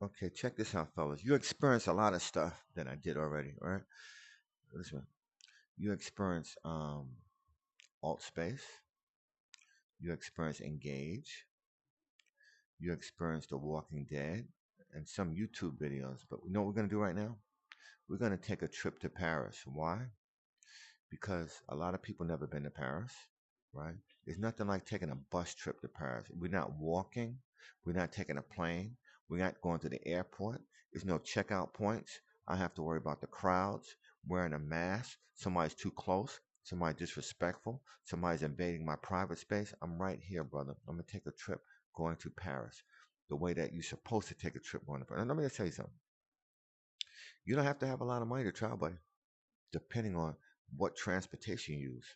Okay, check this out, fellas. You experience a lot of stuff that I did already, right? Listen, you experience alt space, you experience engage, you experience The Walking Dead, and some YouTube videos. But you know what we're gonna do right now? We're gonna take a trip to Paris. Why? Because a lot of people never been to Paris, right? It's nothing like taking a bus trip to Paris. We're not walking, we're not taking a plane, we're not going to the airport. There's no checkout points. I have to worry about the crowds, wearing a mask, somebody's too close, somebody disrespectful, somebody's invading my private space. I'm right here, brother. I'm gonna take a trip going to Paris the way that you're supposed to take a trip going to Paris. And let me just tell you something. You don't have to have a lot of money to travel, buddy, depending on what transportation you use.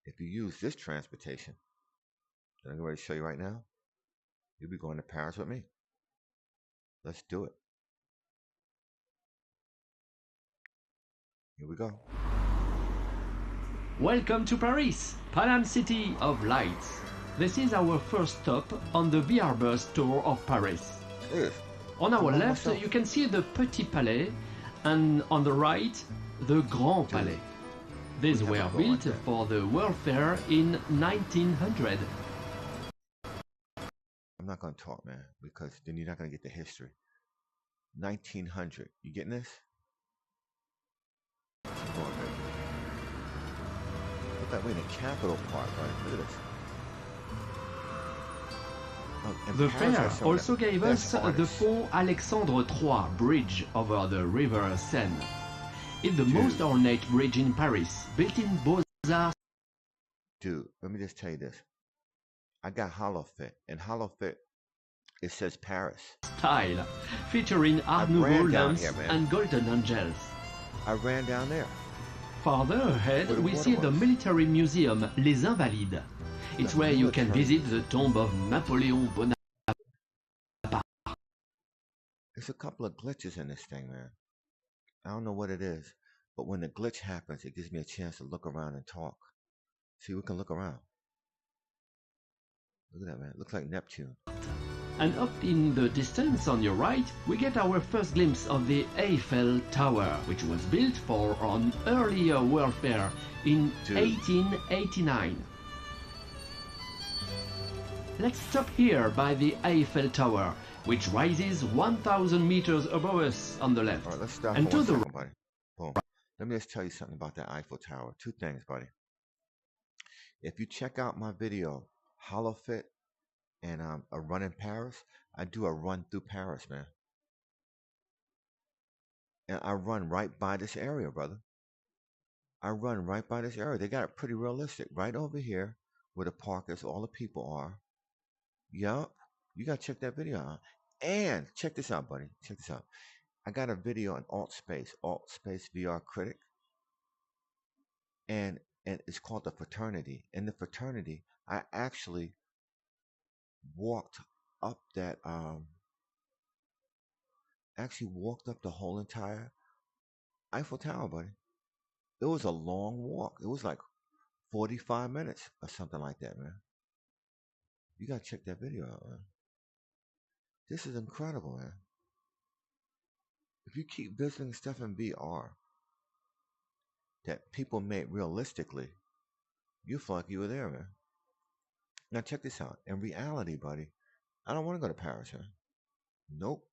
If you use this transportation that I'm going to show you right now, you'll be going to Paris with me. Let's do it. Here we go. Welcome to Paris, Panam City of Lights. This is our first stop on the VR bus tour of Paris. Yes. On our left, you can see the Petit Palais, and on the right, the Grand Palais. These were built for the World Fair in 1900. I'm not going to talk, man, because then you're not going to get the history. 1900. You getting this? Look like we're in the capital part, right? Look at this. The fair also gave us the Pont Alexandre III bridge over the river Seine. It's the most ornate bridge in Paris, built in Beaux-Arts. Dude, let me just tell you this. I got Hollow Fit, and Hollow Fit, it says Paris. Style, featuring Art Nouveau lamps and golden angels. I ran down there. Farther ahead, we see the military museum, Les Invalides. It's where you can visit the tomb of Napoleon Bonaparte. There's a couple of glitches in this thing, man. I don't know what it is, but when the glitch happens, it gives me a chance to look around and talk. See, we can look around. Look at that, man. It looks like Neptune. And up in the distance on your right, we get our first glimpse of the Eiffel Tower, which was built for an earlier World Fair in 1889. Let's stop here by the Eiffel Tower, which rises 1,000 meters above us on the left. All right, let's stop and for to the second, buddy. Boom. Let me just tell you something about that Eiffel Tower. Two things, buddy. If you check out my video, Hollow Fit, and a run in Paris, I do a run through Paris, man. And I run right by this area, brother. I run right by this area. They got it pretty realistic. Right over here where the park is, all the people are. Yup. You got to check that video out. And check this out, buddy. Check this out. I got a video on Alt Space VR Critic. And it's called The Fraternity. In The Fraternity, I actually walked up that the whole entire Eiffel Tower, buddy. It was a long walk. It was like 45 minutes or something like that, man. You gotta check that video out, man. This is incredible, man. If you keep visiting stuff in VR that people made realistically, you feel like you were there, man. Now check this out. In reality, buddy, I don't want to go to Paris, man. Nope.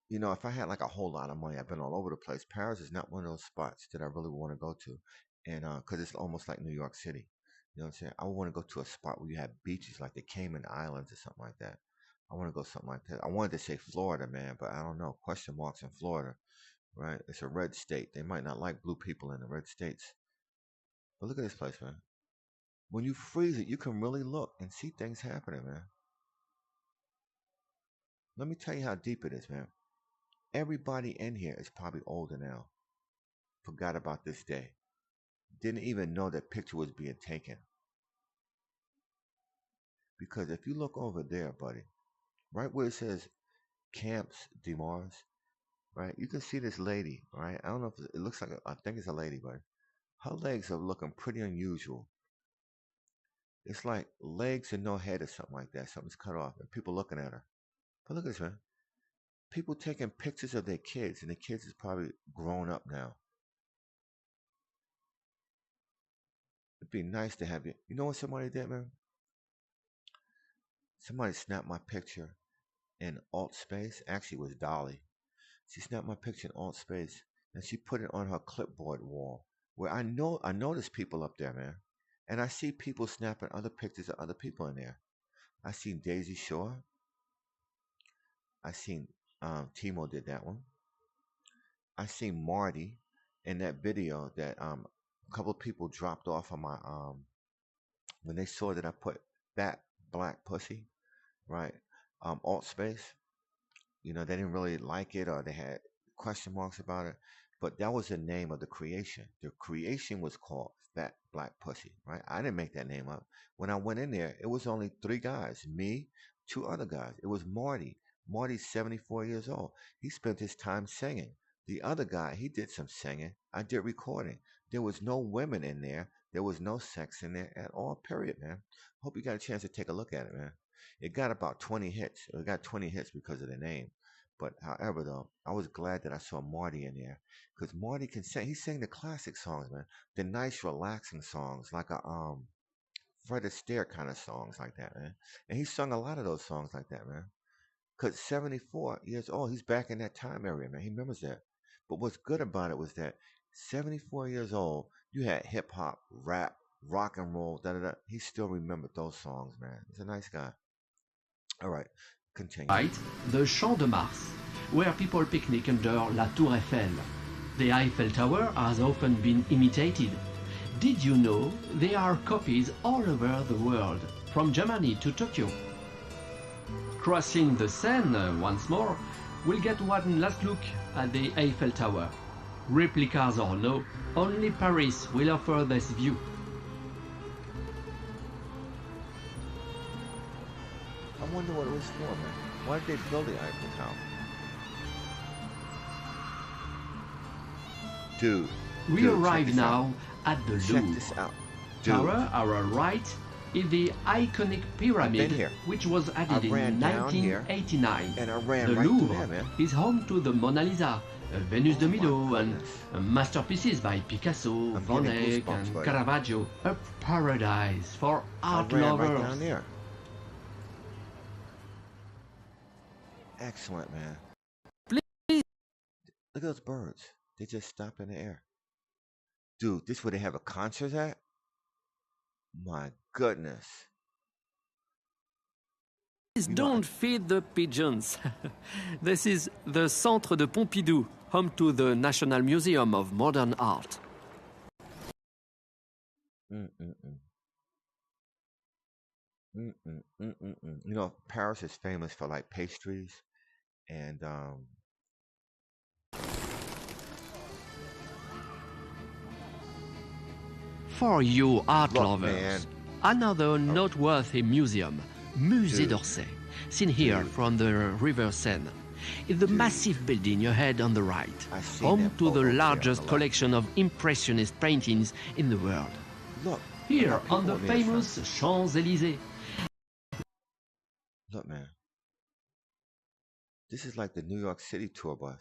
You know, if I had like a whole lot of money, I've been all over the place. Paris is not one of those spots that I really want to go to, and because it's almost like New York City. You know what I'm saying? I want to go to a spot where you have beaches like the Cayman Islands or something like that. I want to go something like that. I wanted to say Florida, man, but I don't know. Question marks in Florida, right? It's a red state. They might not like blue people in the red states. But look at this place, man. When you freeze it, you can really look and see things happening, man. Let me tell you how deep it is, man. Everybody in here is probably older now. Forgot about this day. Didn't even know that picture was being taken. Because if you look over there, buddy, right where it says Camps de Mars, right? You can see this lady, right? I don't know if it looks like, I think it's a lady, but her legs are looking pretty unusual. It's like legs and no head or something like that. Something's cut off and people looking at her. But look at this, man. people taking pictures of their kids, and the kids is probably grown up now. It'd be nice to have you. You know what somebody did, man? Somebody snapped my picture in alt space. Actually, it was Dolly. She snapped my picture in alt space, and she put it on her clipboard wall. Where I notice people up there, man, and I see people snapping other pictures of other people in there. I seen Daisy Shore. I seen Timo did that one. I seen Marty in that video that a couple of people dropped off on my when they saw that I put fat black pussy, right? Alt space. You know, they didn't really like it or they had question marks about it. But that was the name of the creation. The creation was called Fat Black Pussy, right? I didn't make that name up. When I went in there, it was only three guys, me, two other guys. It was Marty. Marty's 74 years old. He spent his time singing. The other guy, he did some singing. I did recording. There was no women in there. There was no sex in there at all, period, man. Hope you got a chance to take a look at it, man. It got about 20 hits. It got 20 hits because of the name. But however, though, I was glad that I saw Marty in there because Marty can sing. He sang the classic songs, man, the nice, relaxing songs, like a Fred Astaire kind of songs like that, man. And he sung a lot of those songs like that, man. Because 74 years old, he's back in that time area, man. He remembers that. But what's good about it was that 74 years old, you had hip hop, rap, rock and roll, da da da. He still remembered those songs, man. He's a nice guy. All right, continue. Right, the Champ de Mars, where people picnic under La Tour Eiffel. The Eiffel Tower has often been imitated. Did you know there are copies all over the world, from Germany to Tokyo? Crossing the Seine once more, we'll get one last look at the Eiffel Tower. Replicas or no, only Paris will offer this view. I wonder what it was for, man. Why did they build the Eiffel Tower? Dude. We arrive now at the Check Louvre. this out. Dude. Tower, our right, is the iconic pyramid which was added in 1989. And I ran the right Louvre through there, man. is home to the Mona Lisa, Venus de Milo, and masterpieces by Picasso, Van Eyck, and Caravaggio. A paradise for art lovers. Right down there. Excellent, man. Please. Look at those birds. They just stop in the air. Dude, this where they have a concert at? My goodness. Please don't feed the pigeons. This is the Centre de Pompidou, home to the National Museum of Modern Art. You know, Paris is famous for like pastries and For you art look, lovers, man. another noteworthy museum, Musée d'Orsay, seen here from the River Seine, is the massive building ahead on the right, home to the largest collection of Impressionist paintings in the world. Look, Here on the famous Champs-Élysées. Look, man. This is like the New York City tour bus.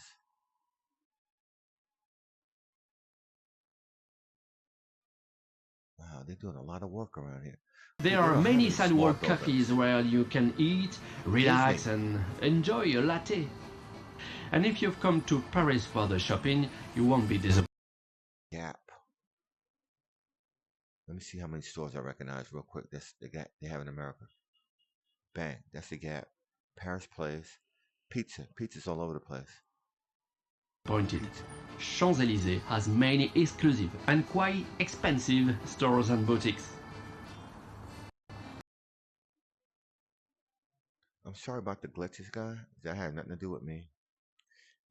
Wow, they're doing a lot of work around here. There are many sidewalk cafes where you can eat, relax, and enjoy a latte. And if you've come to Paris for the shopping, you won't be disappointed. Gap. Let me see how many stores I recognize real quick. That's the Gap they have in America. Bang, that's the Gap. Paris Place. Pizza. Pizza's all over the place. Champs-Élysées has many exclusive and quite expensive stores and boutiques. I'm sorry about the glitches, guy. That had nothing to do with me.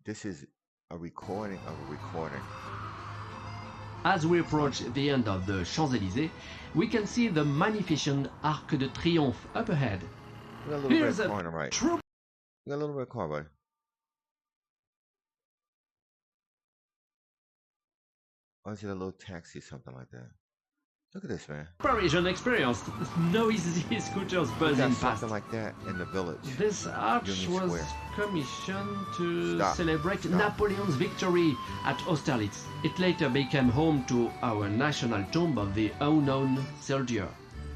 This is a recording of a recording. As we approach the end of the Champs-Élysées, we can see the magnificent Arc de Triomphe up ahead. We got a little red car on the right. We got a little red car, buddy. Or is it a little taxi, something like that? Look at this, man. Parisian experience. Noisy scooters We buzzing got past. something like that in the village. This arch Union was Square. commissioned to Stop. celebrate Stop. Napoleon's victory at Austerlitz. It later became home to our national tomb of the unknown soldier.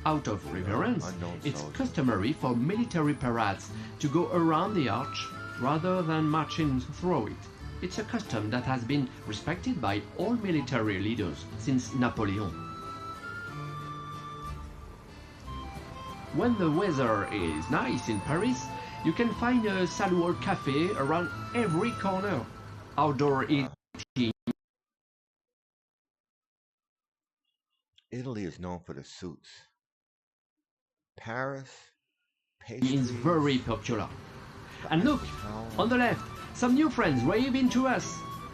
Out of reverence, Unknown it's soldier. customary for military parades to go around the arch rather than marching through it. It's a custom that has been respected by all military leaders since Napoleon. When the weather is nice in Paris, you can find a Salouol cafe around every corner. Outdoor eating. Italy is known for the suits. Paris, Is pastries. very popular. the And look, Eiffel Tower. on the left, some new friends waving to us.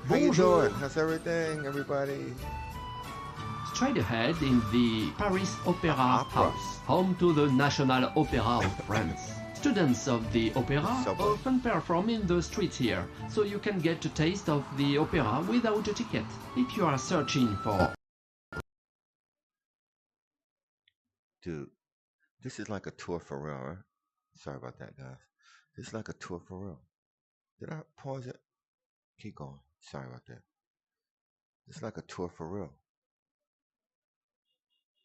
How you Bonjour. doing? How's everything, everybody? Straight ahead in the Paris Opera Opera. House, home to the National Opera of France. Students of the opera Subway. often perform in the streets here, so you can get a taste of the opera without a ticket. If you are searching for Dude, this is like a tour for real, right? Sorry about that, guys. This is like a tour for real. Did I pause it? Keep going. Sorry about that. It's like a tour for real.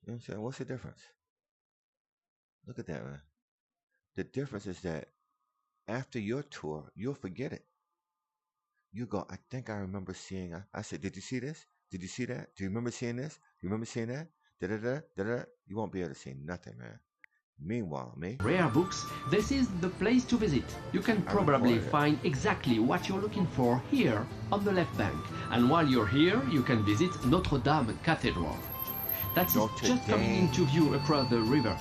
You know what I'm saying? What's the difference? Look at that, man. The difference is that after your tour, you'll forget it. You go, I think I remember seeing, I said, did you see this? Did you see that? Do you remember seeing this? Do you remember seeing that? Da-da-da, da-da. You won't be able to see nothing, man. Meanwhile, me, rare books, this is the place to visit. You can probably recorded it. find exactly what you're looking for here on the left bank. And while you're here, you can visit Notre Dame Cathedral. That is Notre just coming Dame. into view across the river.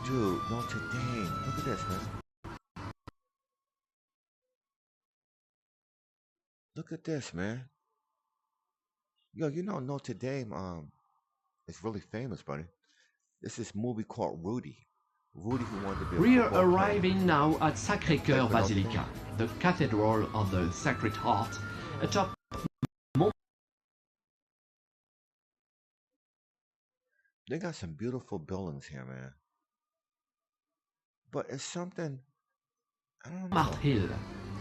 dude, Notre Dame. Look at this, man. Look at this, man. Yo, you know Notre Dame, is really famous, buddy. There's this movie called Rudy. Rudy who wanted to be a We're football player. arriving now at Sacré-Cœur Sacré-Cœur. Basilica, the Cathedral of the Sacred Heart, atop They got some beautiful buildings here, man. But it's something, I don't know. Montmartre Hill.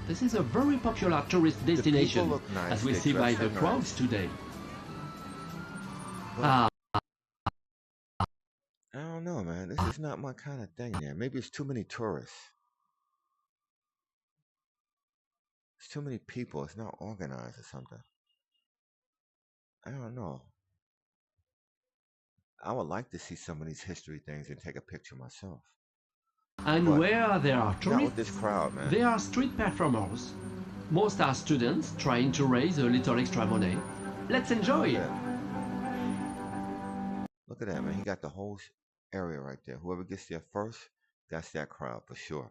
This is a very popular tourist The destination, people look nice. as we They see by dress the up crowds nice. today. But Ah, I don't know, man. This is not my kind of thing, man. Maybe it's too many tourists. It's too many people. It's not organized or something. I don't know. I would like to see some of these history things and take a picture myself. and But where there are not with this tourists, crowd, man. there are street performers. Most are students trying to raise a little extra money. Let's enjoy Look it. at that. Look at that, man. He got the whole area right there. Whoever gets there first, that's that crowd for sure.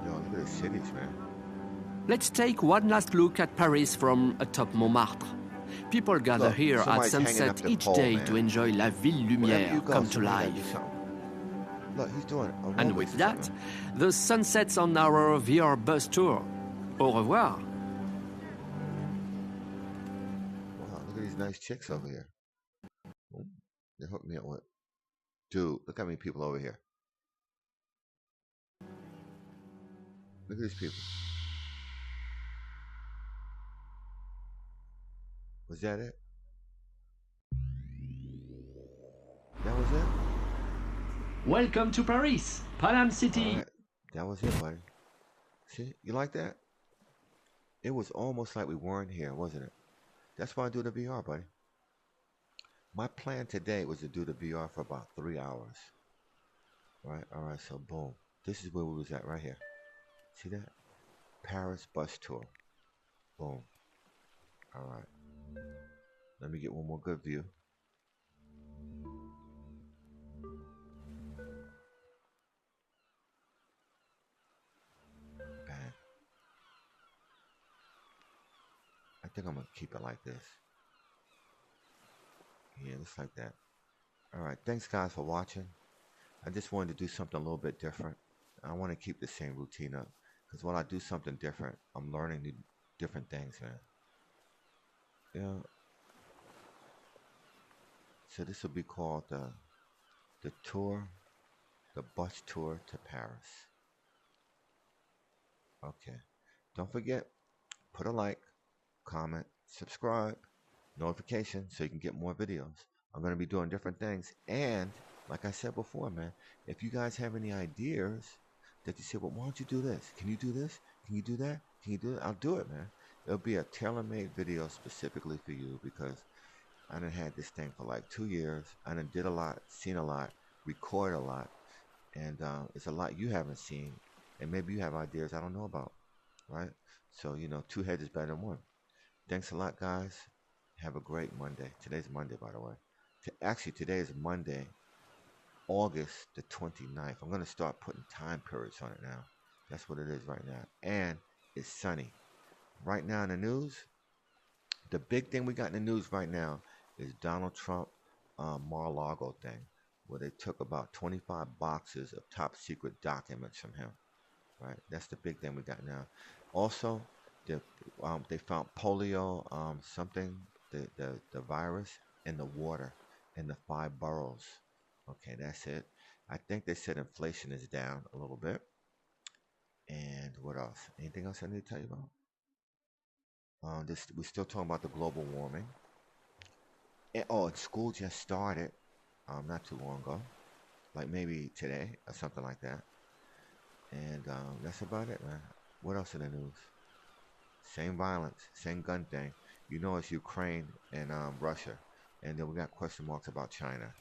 Yo, look at the cities, man. Let's take one last look at Paris from atop Montmartre. People gather Look, here at somebody's hanging up sunset the each pole, day man. to enjoy La Ville Wherever Lumière you go, come to somebody gotta do life. something. Look, he's doing a And roadways with or that, something. the sunsets on our VR bus tour. Au revoir. Wow, look at these nice chicks over here. Ooh, they hooked me up with. Dude, look how many people over here. Look at these people. Was that it? That was it? Welcome to Paris, Panam City. Alright, that was it, buddy. See, you like that? It was almost like we weren't here, wasn't it? That's why I do the VR, buddy. My plan today was to do the VR for about 3 hours. Right? Alright, so boom. This is where we was at right here. See that? Paris bus tour. Boom. Alright. Let me get one more good view. Bang. I think I'm gonna keep it like this. Yeah, just like that. Alright, thanks guys for watching. I just wanted to do something a little bit different. I want to keep the same routine up. Because when I do something different, I'm learning new, different things, man. Yeah. So this will be called the tour, the bus tour to Paris. Okay. Don't forget, put a like, comment, subscribe, notification so you can get more videos. I'm going to be doing different things. And like I said before, man, if you guys have any ideas that you say, well, why don't you do this? Can you do this? Can you do that? Can you do it? I'll do it, man. It'll be a tailor-made video specifically for you because I done had this thing for like 2 years. I done did a lot, seen a lot, record a lot, and it's a lot you haven't seen, and maybe you have ideas I don't know about, right? So, two heads is better than one. Thanks a lot, guys. Have a great Monday. Today's Monday, by the way. Actually, today is Monday, August the 29th. I'm going to start putting time periods on it now. That's what it is right now. And it's sunny. Right now in the news, the big thing we got in the news right now is Donald Trump Mar-a-Lago thing, where they took about 25 boxes of top secret documents from him. Right, that's the big thing we got now. Also, they found polio, something, the virus in the water in the 5 boroughs. Okay, that's it. I think they said inflation is down a little bit. And what else? Anything else I need to tell you about? We're still talking about the global warming. And school just started, not too long ago, like maybe today or something like that. And that's about it, man. What else in the news? Same violence, same gun thing. It's Ukraine and Russia. And then we got question marks about China.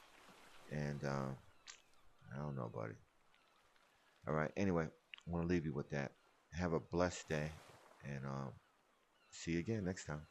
And I don't know, buddy. All right. Anyway, I want to leave you with that. Have a blessed day. And see you again next time.